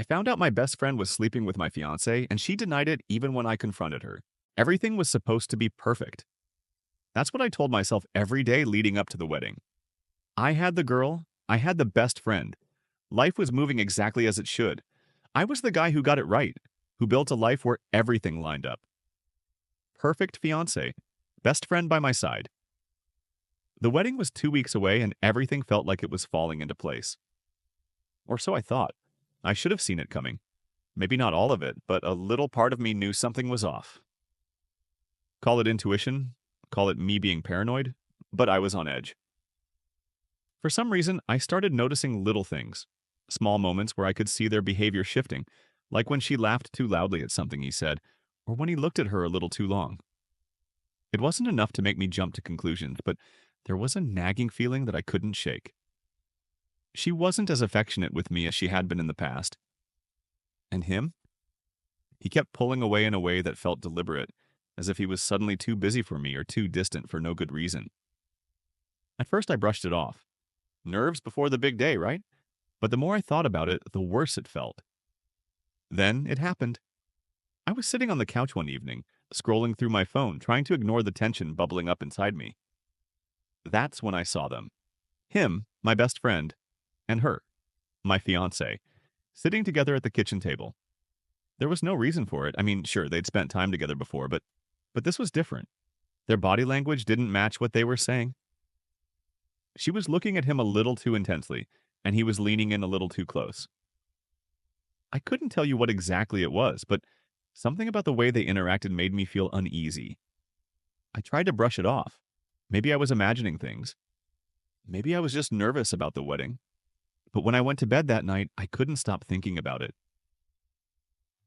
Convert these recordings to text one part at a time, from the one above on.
I found out my best friend was sleeping with my fiancée, and she denied it even when I confronted her. Everything was supposed to be perfect. That's what I told myself every day leading up to the wedding. I had the girl, I had the best friend. Life was moving exactly as it should. I was the guy who got it right, who built a life where everything lined up. Perfect fiancé, best friend by my side. The wedding was 2 weeks away, and everything felt like it was falling into place. Or so I thought. I should have seen it coming. Maybe not all of it, but a little part of me knew something was off. Call it intuition, call it me being paranoid, but I was on edge. For some reason, I started noticing little things, small moments where I could see their behavior shifting, like when she laughed too loudly at something he said, or when he looked at her a little too long. It wasn't enough to make me jump to conclusions, but there was a nagging feeling that I couldn't shake. She wasn't as affectionate with me as she had been in the past. And him? He kept pulling away in a way that felt deliberate, as if he was suddenly too busy for me or too distant for no good reason. At first I brushed it off. Nerves before the big day, right? But the more I thought about it, the worse it felt. Then it happened. I was sitting on the couch one evening, scrolling through my phone, trying to ignore the tension bubbling up inside me. That's when I saw them. Him, my best friend, and her, my fiancée, sitting together at the kitchen table. There was no reason for it. I mean, sure, they'd spent time together before, but this was different. Their body language didn't match what they were saying. She was looking at him a little too intensely, and he was leaning in a little too close. I couldn't tell you what exactly it was, but something about the way they interacted made me feel uneasy. I tried to brush it off. Maybe I was imagining things. Maybe I was just nervous about the wedding. But when I went to bed that night, I couldn't stop thinking about it.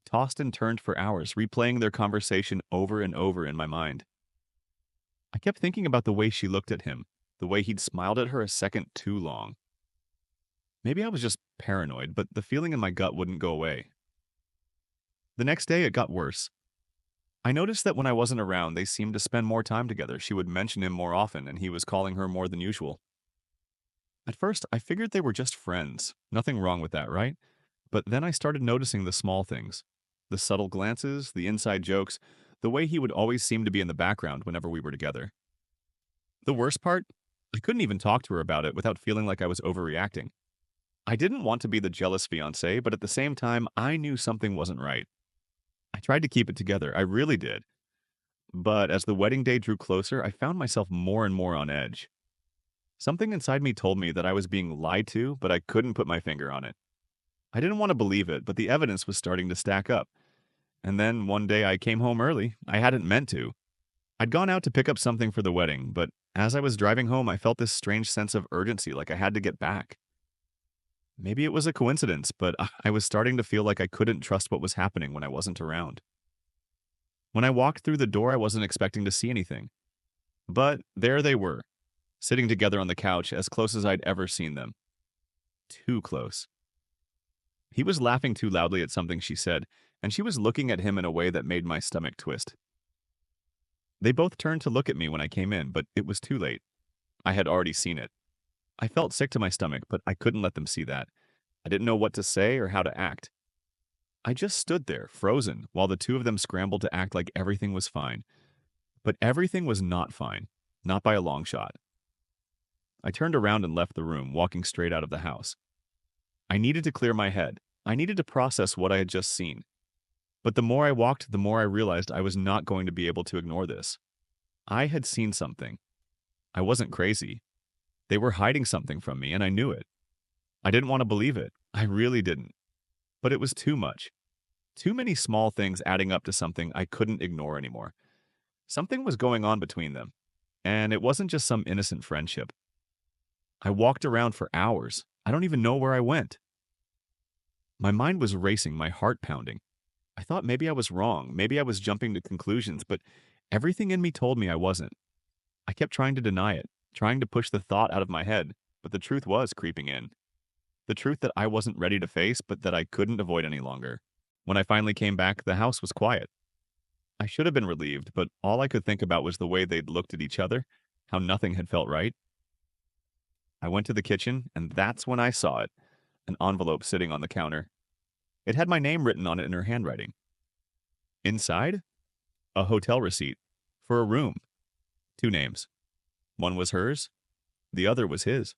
Tossed and turned for hours, replaying their conversation over and over in my mind. I kept thinking about the way she looked at him, the way he'd smiled at her a second too long. Maybe I was just paranoid, but the feeling in my gut wouldn't go away. The next day, it got worse. I noticed that when I wasn't around, they seemed to spend more time together. She would mention him more often, and he was calling her more than usual. At first, I figured they were just friends. Nothing wrong with that, right? But then I started noticing the small things. The subtle glances, the inside jokes, the way he would always seem to be in the background whenever we were together. The worst part? I couldn't even talk to her about it without feeling like I was overreacting. I didn't want to be the jealous fiancé, but at the same time, I knew something wasn't right. I tried to keep it together, I really did. But as the wedding day drew closer, I found myself more and more on edge. Something inside me told me that I was being lied to, but I couldn't put my finger on it. I didn't want to believe it, but the evidence was starting to stack up. And then one day I came home early. I hadn't meant to. I'd gone out to pick up something for the wedding, but as I was driving home, I felt this strange sense of urgency, like I had to get back. Maybe it was a coincidence, but I was starting to feel like I couldn't trust what was happening when I wasn't around. When I walked through the door, I wasn't expecting to see anything. But there they were, sitting together on the couch as close as I'd ever seen them. Too close. He was laughing too loudly at something she said, and she was looking at him in a way that made my stomach twist. They both turned to look at me when I came in, but it was too late. I had already seen it. I felt sick to my stomach, but I couldn't let them see that. I didn't know what to say or how to act. I just stood there, frozen, while the two of them scrambled to act like everything was fine. But everything was not fine, not by a long shot. I turned around and left the room, walking straight out of the house. I needed to clear my head. I needed to process what I had just seen. But the more I walked, the more I realized I was not going to be able to ignore this. I had seen something. I wasn't crazy. They were hiding something from me, and I knew it. I didn't want to believe it. I really didn't. But it was too much. Too many small things adding up to something I couldn't ignore anymore. Something was going on between them, and it wasn't just some innocent friendship. I walked around for hours. I don't even know where I went. My mind was racing, my heart pounding. I thought maybe I was wrong, maybe I was jumping to conclusions, but everything in me told me I wasn't. I kept trying to deny it, trying to push the thought out of my head, but the truth was creeping in. The truth that I wasn't ready to face, but that I couldn't avoid any longer. When I finally came back, the house was quiet. I should have been relieved, but all I could think about was the way they'd looked at each other, how nothing had felt right. I went to the kitchen, and that's when I saw it, an envelope sitting on the counter. It had my name written on it in her handwriting. Inside, a hotel receipt for a room. Two names. One was hers, the other was his.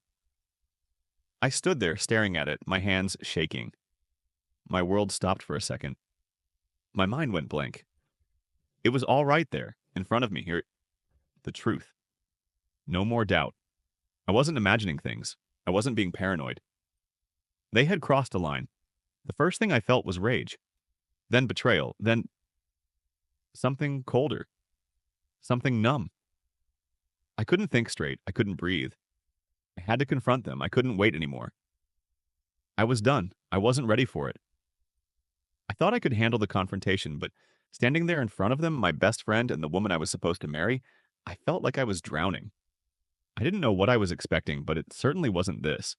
I stood there staring at it, my hands shaking. My world stopped for a second. My mind went blank. It was all right there, in front of me here. The truth. No more doubt. I wasn't imagining things. I wasn't being paranoid. They had crossed a line. The first thing I felt was rage. Then betrayal. Then something colder. Something numb. I couldn't think straight. I couldn't breathe. I had to confront them. I couldn't wait anymore. I was done. I wasn't ready for it. I thought I could handle the confrontation, but standing there in front of them, my best friend and the woman I was supposed to marry, I felt like I was drowning. I didn't know what I was expecting, but it certainly wasn't this.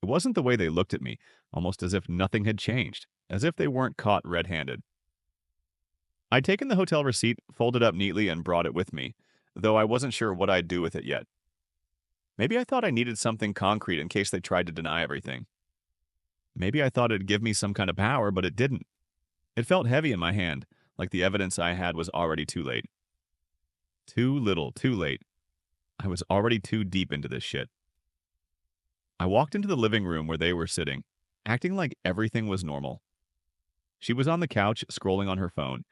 It wasn't the way they looked at me, almost as if nothing had changed, as if they weren't caught red-handed. I'd taken the hotel receipt, folded up neatly, and brought it with me, though I wasn't sure what I'd do with it yet. Maybe I thought I needed something concrete in case they tried to deny everything. Maybe I thought it'd give me some kind of power, but it didn't. It felt heavy in my hand, like the evidence I had was already too late. Too little, too late. I was already too deep into this shit. I walked into the living room where they were sitting, acting like everything was normal. She was on the couch, scrolling on her phone,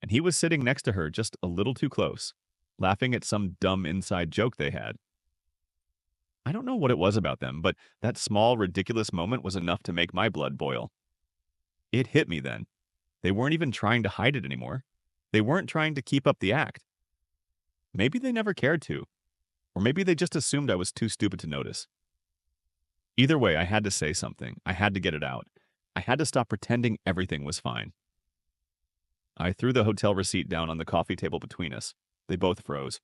and he was sitting next to her just a little too close, laughing at some dumb inside joke they had. I don't know what it was about them, but that small, ridiculous moment was enough to make my blood boil. It hit me then. They weren't even trying to hide it anymore. They weren't trying to keep up the act. Maybe they never cared to, or maybe they just assumed I was too stupid to notice. Either way, I had to say something. I had to get it out. I had to stop pretending everything was fine. I threw the hotel receipt down on the coffee table between us. They both froze.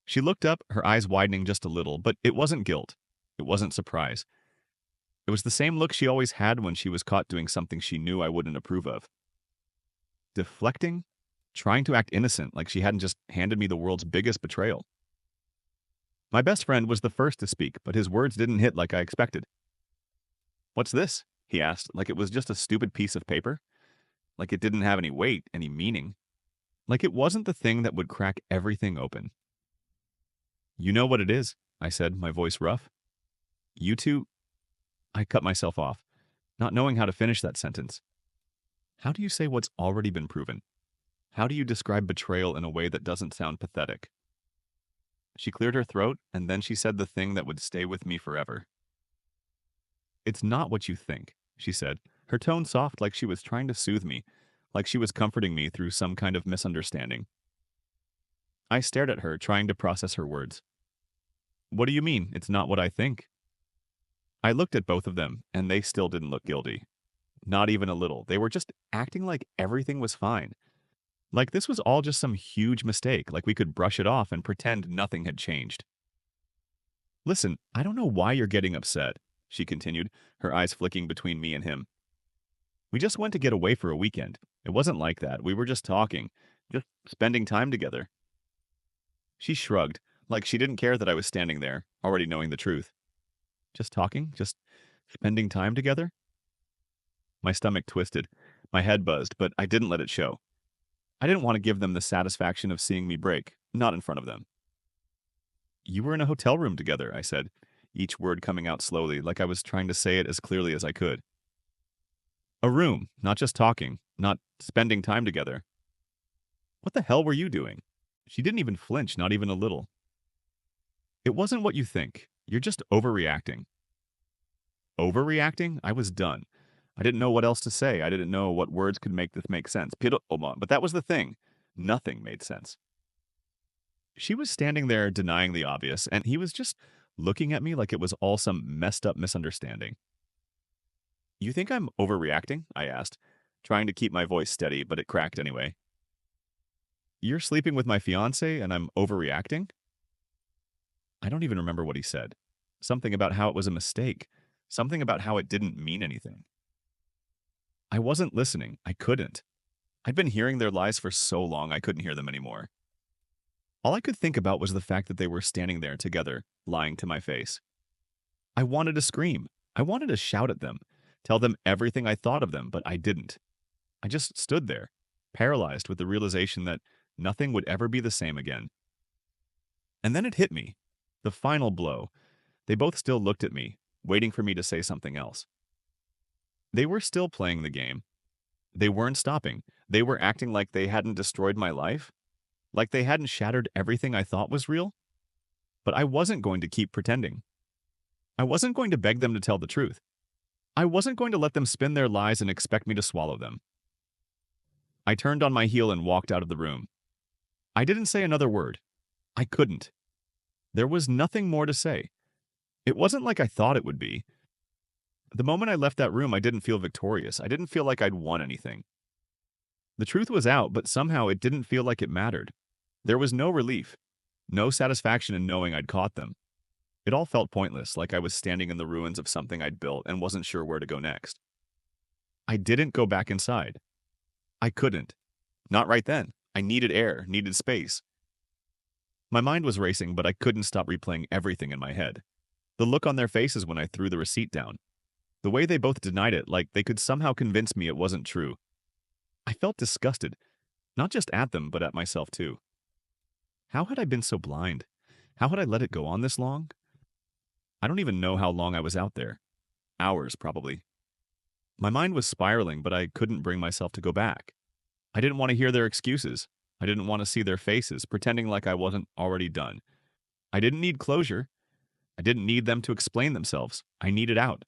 She looked up, her eyes widening just a little, but it wasn't guilt. It wasn't surprise. It was the same look she always had when she was caught doing something she knew I wouldn't approve of. Deflecting, trying to act innocent like she hadn't just handed me the world's biggest betrayal. My best friend was the first to speak, but his words didn't hit like I expected. "What's this?" he asked, like it was just a stupid piece of paper. Like it didn't have any weight, any meaning. Like it wasn't the thing that would crack everything open. "You know what it is," I said, my voice rough. "You two—" I cut myself off, not knowing how to finish that sentence. How do you say what's already been proven? How do you describe betrayal in a way that doesn't sound pathetic? She cleared her throat, and then she said the thing that would stay with me forever. "It's not what you think," she said, her tone soft like she was trying to soothe me, like she was comforting me through some kind of misunderstanding. I stared at her, trying to process her words. "What do you mean, it's not what I think?" I looked at both of them, and they still didn't look guilty. Not even a little. They were just acting like everything was fine. Like this was all just some huge mistake, like we could brush it off and pretend nothing had changed. "Listen, I don't know why you're getting upset," she continued, her eyes flicking between me and him. "We just went to get away for a weekend. It wasn't like that. We were just talking, just spending time together." She shrugged, like she didn't care that I was standing there, already knowing the truth. Just talking? Just spending time together? My stomach twisted. My head buzzed, but I didn't let it show. I didn't want to give them the satisfaction of seeing me break, not in front of them. "You were in a hotel room together," I said, each word coming out slowly, like I was trying to say it as clearly as I could. "A room, not just talking, not spending time together." "What the hell were you doing?" She didn't even flinch, not even a little. "It wasn't what you think. You're just overreacting." Overreacting? I was done. I didn't know what else to say. I didn't know what words could make this make sense. But that was the thing. Nothing made sense. She was standing there denying the obvious, and he was just looking at me like it was all some messed up misunderstanding. "You think I'm overreacting?" I asked, trying to keep my voice steady, but it cracked anyway. "You're sleeping with my fiancé, and I'm overreacting?" I don't even remember what he said. Something about how it was a mistake. Something about how it didn't mean anything. I wasn't listening. I couldn't. I'd been hearing their lies for so long I couldn't hear them anymore. All I could think about was the fact that they were standing there together, lying to my face. I wanted to scream. I wanted to shout at them, tell them everything I thought of them, but I didn't. I just stood there, paralyzed with the realization that nothing would ever be the same again. And then it hit me. The final blow. They both still looked at me, waiting for me to say something else. They were still playing the game. They weren't stopping. They were acting like they hadn't destroyed my life, like they hadn't shattered everything I thought was real. But I wasn't going to keep pretending. I wasn't going to beg them to tell the truth. I wasn't going to let them spin their lies and expect me to swallow them. I turned on my heel and walked out of the room. I didn't say another word. I couldn't. There was nothing more to say. It wasn't like I thought it would be. The moment I left that room, I didn't feel victorious. I didn't feel like I'd won anything. The truth was out, but somehow it didn't feel like it mattered. There was no relief, no satisfaction in knowing I'd caught them. It all felt pointless, like I was standing in the ruins of something I'd built and wasn't sure where to go next. I didn't go back inside. I couldn't. Not right then. I needed air, needed space. My mind was racing, but I couldn't stop replaying everything in my head. The look on their faces when I threw the receipt down. The way they both denied it, like they could somehow convince me it wasn't true. I felt disgusted, not just at them, but at myself too. How had I been so blind? How had I let it go on this long? I don't even know how long I was out there. Hours, probably. My mind was spiraling, but I couldn't bring myself to go back. I didn't want to hear their excuses. I didn't want to see their faces, pretending like I wasn't already done. I didn't need closure. I didn't need them to explain themselves. I needed out.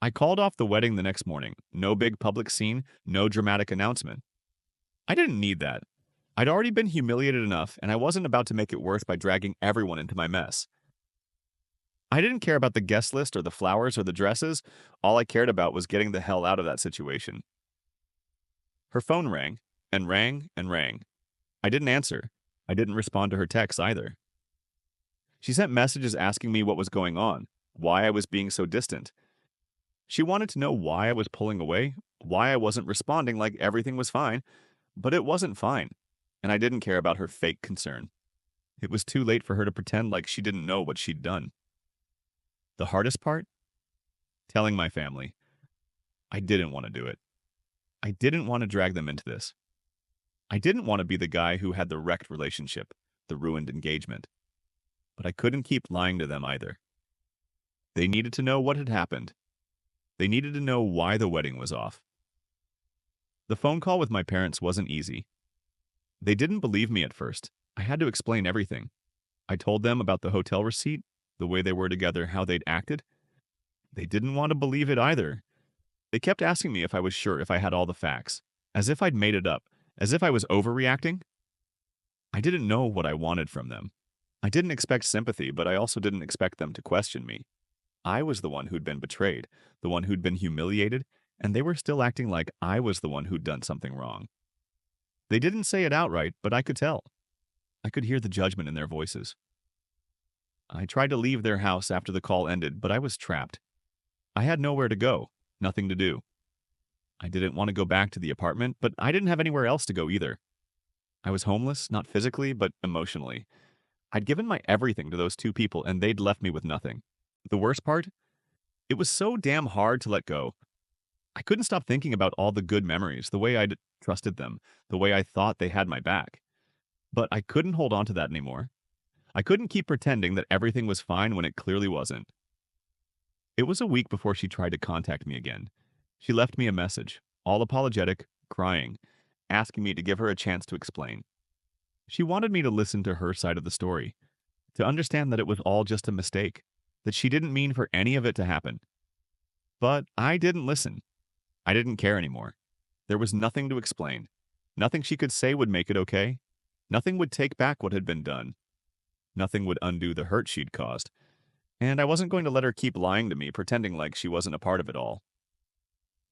I called off the wedding the next morning. No big public scene, no dramatic announcement. I didn't need that. I'd already been humiliated enough, and I wasn't about to make it worse by dragging everyone into my mess. I didn't care about the guest list or the flowers or the dresses. All I cared about was getting the hell out of that situation. Her phone rang, and rang, and rang. I didn't answer. I didn't respond to her texts either. She sent messages asking me what was going on, why I was being so distant. She wanted to know why I was pulling away, why I wasn't responding like everything was fine, but it wasn't fine, and I didn't care about her fake concern. It was too late for her to pretend like she didn't know what she'd done. The hardest part? Telling my family. I didn't want to do it. I didn't want to drag them into this. I didn't want to be the guy who had the wrecked relationship, the ruined engagement. But I couldn't keep lying to them either. They needed to know what had happened. They needed to know why the wedding was off. The phone call with my parents wasn't easy. They didn't believe me at first. I had to explain everything. I told them about the hotel receipt, the way they were together, how they'd acted. They didn't want to believe it either. They kept asking me if I was sure, if I had all the facts, as if I'd made it up, as if I was overreacting. I didn't know what I wanted from them. I didn't expect sympathy, but I also didn't expect them to question me. I was the one who'd been betrayed, the one who'd been humiliated, and they were still acting like I was the one who'd done something wrong. They didn't say it outright, but I could tell. I could hear the judgment in their voices. I tried to leave their house after the call ended, but I was trapped. I had nowhere to go, nothing to do. I didn't want to go back to the apartment, but I didn't have anywhere else to go either. I was homeless, not physically, but emotionally. I'd given my everything to those two people, and they'd left me with nothing. The worst part? It was so damn hard to let go. I couldn't stop thinking about all the good memories, the way I'd trusted them, the way I thought they had my back. But I couldn't hold on to that anymore. I couldn't keep pretending that everything was fine when it clearly wasn't. It was a week before she tried to contact me again. She left me a message, all apologetic, crying, asking me to give her a chance to explain. She wanted me to listen to her side of the story, to understand that it was all just a mistake, that she didn't mean for any of it to happen. But I didn't listen. I didn't care anymore. There was nothing to explain. Nothing she could say would make it okay. Nothing would take back what had been done. Nothing would undo the hurt she'd caused. And I wasn't going to let her keep lying to me, pretending like she wasn't a part of it all.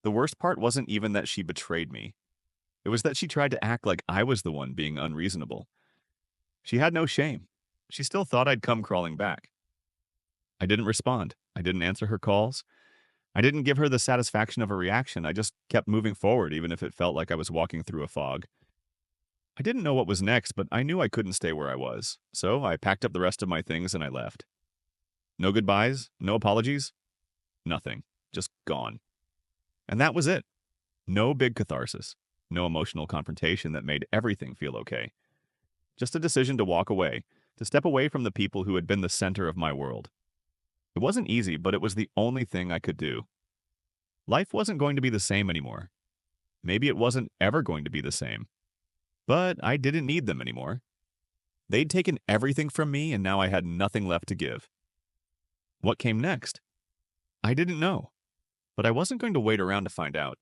The worst part wasn't even that she betrayed me. It was that she tried to act like I was the one being unreasonable. She had no shame. She still thought I'd come crawling back. I didn't respond. I didn't answer her calls. I didn't give her the satisfaction of a reaction. I just kept moving forward, even if it felt like I was walking through a fog. I didn't know what was next, but I knew I couldn't stay where I was. So I packed up the rest of my things and I left. No goodbyes, no apologies, nothing. just gone. And that was it. No big catharsis. No emotional confrontation that made everything feel okay. Just a decision to walk away, to step away from the people who had been the center of my world. It wasn't easy, but it was the only thing I could do. Life wasn't going to be the same anymore. Maybe it wasn't ever going to be the same. But I didn't need them anymore. They'd taken everything from me, and now I had nothing left to give. What came next? I didn't know. But I wasn't going to wait around to find out.